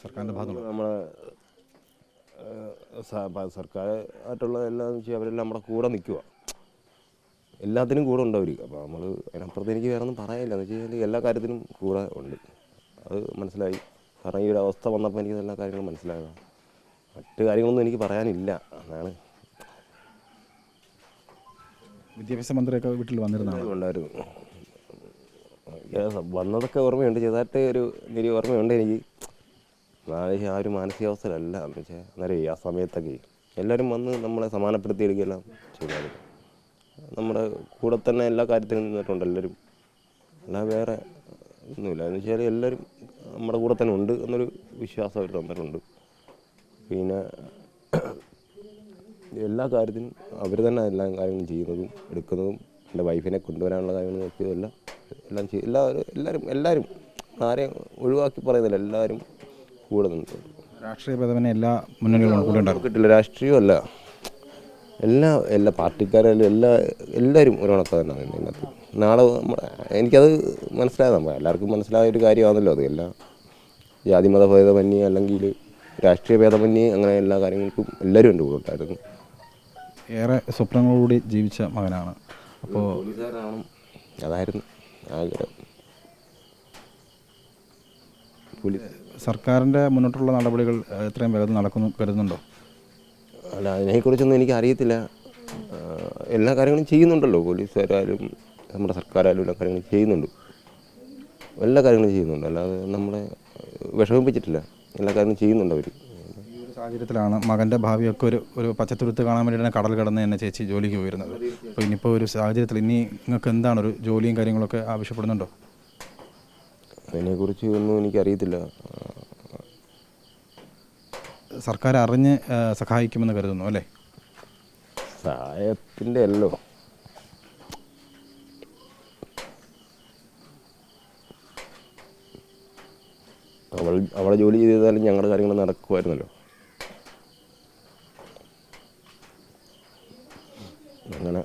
സർക്കാരിൻ്റെ ഭാഗത്തുനിന്ന്? നമ്മളെ സർക്കാരായിട്ടുള്ള എല്ലാം വെച്ചാൽ അവരെല്ലാം നമ്മുടെ കൂടെ നിൽക്കുക, എല്ലാത്തിനും കൂടെ ഉണ്ട് അവർ. അപ്പോൾ നമ്മൾ അതിനപ്പുറത്ത് എനിക്ക് വേറെ ഒന്നും പറയാനില്ല. എന്ന് വെച്ച് കഴിഞ്ഞാൽ എല്ലാ കാര്യത്തിനും കൂടെ ഉണ്ട്, അത് മനസ്സിലായി. കാരണം ഈ ഒരു അവസ്ഥ വന്നപ്പോൾ എനിക്ക് എല്ലാ കാര്യങ്ങളും മനസ്സിലായതാണ്. മറ്റു കാര്യങ്ങളൊന്നും എനിക്ക് പറയാനില്ല. അതാണ്. വിദ്യാഭ്യാസ മന്ത്രിയൊക്കെ വീട്ടിൽ ഉണ്ടായിരുന്നു, വന്നതൊക്കെ ഓർമ്മയുണ്ട്, ചെറുതായിട്ട് ഒരു ഓർമ്മയുണ്ട് എനിക്ക്. ആ ഒരു മാനസികാവസ്ഥയിലല്ല എന്ന് വെച്ചാൽ അന്നേരം ആ സമയത്തൊക്കെ എല്ലാവരും വന്ന് നമ്മളെ സമാധാനപ്പെടുത്തിയെടുക്കുകയെല്ലാം ചെയ്തായിരുന്നു. നമ്മുടെ കൂടെ തന്നെ എല്ലാ കാര്യത്തിനും നിന്നിട്ടുണ്ട് എല്ലാവരും, അല്ലാതെ വേറെ ഒന്നുമില്ല. എന്ന് വെച്ചാൽ എല്ലാവരും നമ്മുടെ കൂടെ തന്നെ ഉണ്ട് എന്നൊരു വിശ്വാസം അവർ തന്നിട്ടുണ്ട്. പിന്നെ എല്ലാ കാര്യത്തിനും അവർ തന്നെ എല്ലാ കാര്യങ്ങളും ചെയ്യുന്നതും എടുക്കുന്നതും. എൻ്റെ വൈഫിനെ കൊണ്ടുവരാനുള്ള കാര്യങ്ങൾ നോക്കിയതെല്ലാം എല്ലാവരും ആരെയും ഒഴിവാക്കി പറയുന്നില്ല, എല്ലാവരും കൂടെ നിന്നിട്ടുണ്ട്. രാഷ്ട്രീയ ഭേദമന്യേ എല്ലാ മുന്നണികളും കൂടെ ഉണ്ടാകും കിട്ടില്ല, രാഷ്ട്രീയമല്ല, എല്ലാ പാർട്ടിക്കാരും എല്ലാവരും ഒരു കണക്ക് തന്നെ ഇതിനകത്ത്. നാളെ എനിക്കത് മനസ്സിലായതാണ്, എല്ലാവർക്കും മനസ്സിലായ ഒരു കാര്യമാണല്ലോ അത്. എല്ലാ ജാതിമത ഭേദമന്യേ അല്ലെങ്കിൽ രാഷ്ട്രീയ ഭേദമന്യേ അങ്ങനെ എല്ലാ കാര്യങ്ങൾക്കും എല്ലാവരും എൻ്റെ കൂടെ ഉണ്ടായിരുന്നു. ഏറെ സ്വപ്നങ്ങളോടുകൂടി ജീവിച്ച മകനാണ്. അപ്പോൾ അതായിരുന്നു ആഗ്രഹം. സർക്കാരിൻ്റെ മുന്നോട്ടുള്ള നടപടികൾ എത്രയും വേഗത്തിൽ നടക്കുന്നു കരുതുന്നുണ്ടോ? അല്ല, അതിനെക്കുറിച്ചൊന്നും എനിക്ക് അറിയത്തില്ല. എല്ലാ കാര്യങ്ങളും ചെയ്യുന്നുണ്ടല്ലോ, പോലീസുകാരായാലും നമ്മുടെ സർക്കാരായാലും എല്ലാ കാര്യങ്ങളും ചെയ്യുന്നുണ്ട്, അല്ലാതെ നമ്മളെ വിഷമിപ്പിച്ചിട്ടില്ല, എല്ലാ കാര്യങ്ങളും ചെയ്യുന്നുണ്ട് അവർ. ഈ ഒരു സാഹചര്യത്തിലാണ് മകൻ്റെ ഭാവിയൊക്കെ ഒരു പച്ചത്തുരുത്ത് കാണാൻ വേണ്ടിയിട്ടാണ് കടൽ കടന്ന് തന്നെ ചേച്ചി ജോലിക്ക് പോയിരുന്നത്. അപ്പോൾ ഇനിയിപ്പോൾ ഒരു സാഹചര്യത്തിൽ ഇനി നിങ്ങൾക്ക് എന്താണ് ഒരു ജോലിയും കാര്യങ്ങളൊക്കെ ആവശ്യപ്പെടുന്നുണ്ടോ? അതിനെക്കുറിച്ച് ഒന്നും എനിക്കറിയത്തില്ല. സർക്കാർ അറിഞ്ഞ് സഹായിക്കുമെന്ന് കരുതുന്നു അല്ലേ? സഹായത്തിൻ്റെ അല്ലോ, അവളെ ജോലി ചെയ്താലും ഞങ്ങളുടെ കാര്യങ്ങൾ നടക്കുമായിരുന്നല്ലോ. അങ്ങനെ